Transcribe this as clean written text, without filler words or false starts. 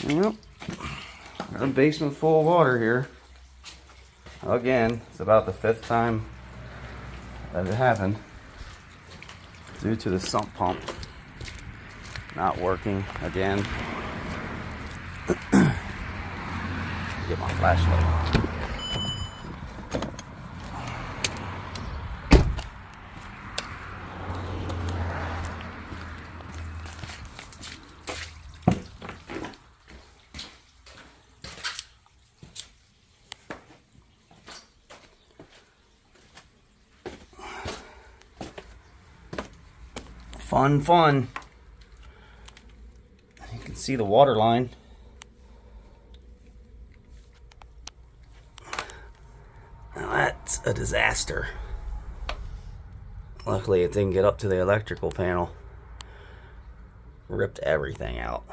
Yep. Got a basement full of water here. Again, it's about the 5th time that it happened due to the sump pump not working again. Get my flashlight. Fun. You can see the water line. Now that's a disaster. Luckily it didn't get up to the electrical panel. Ripped everything out.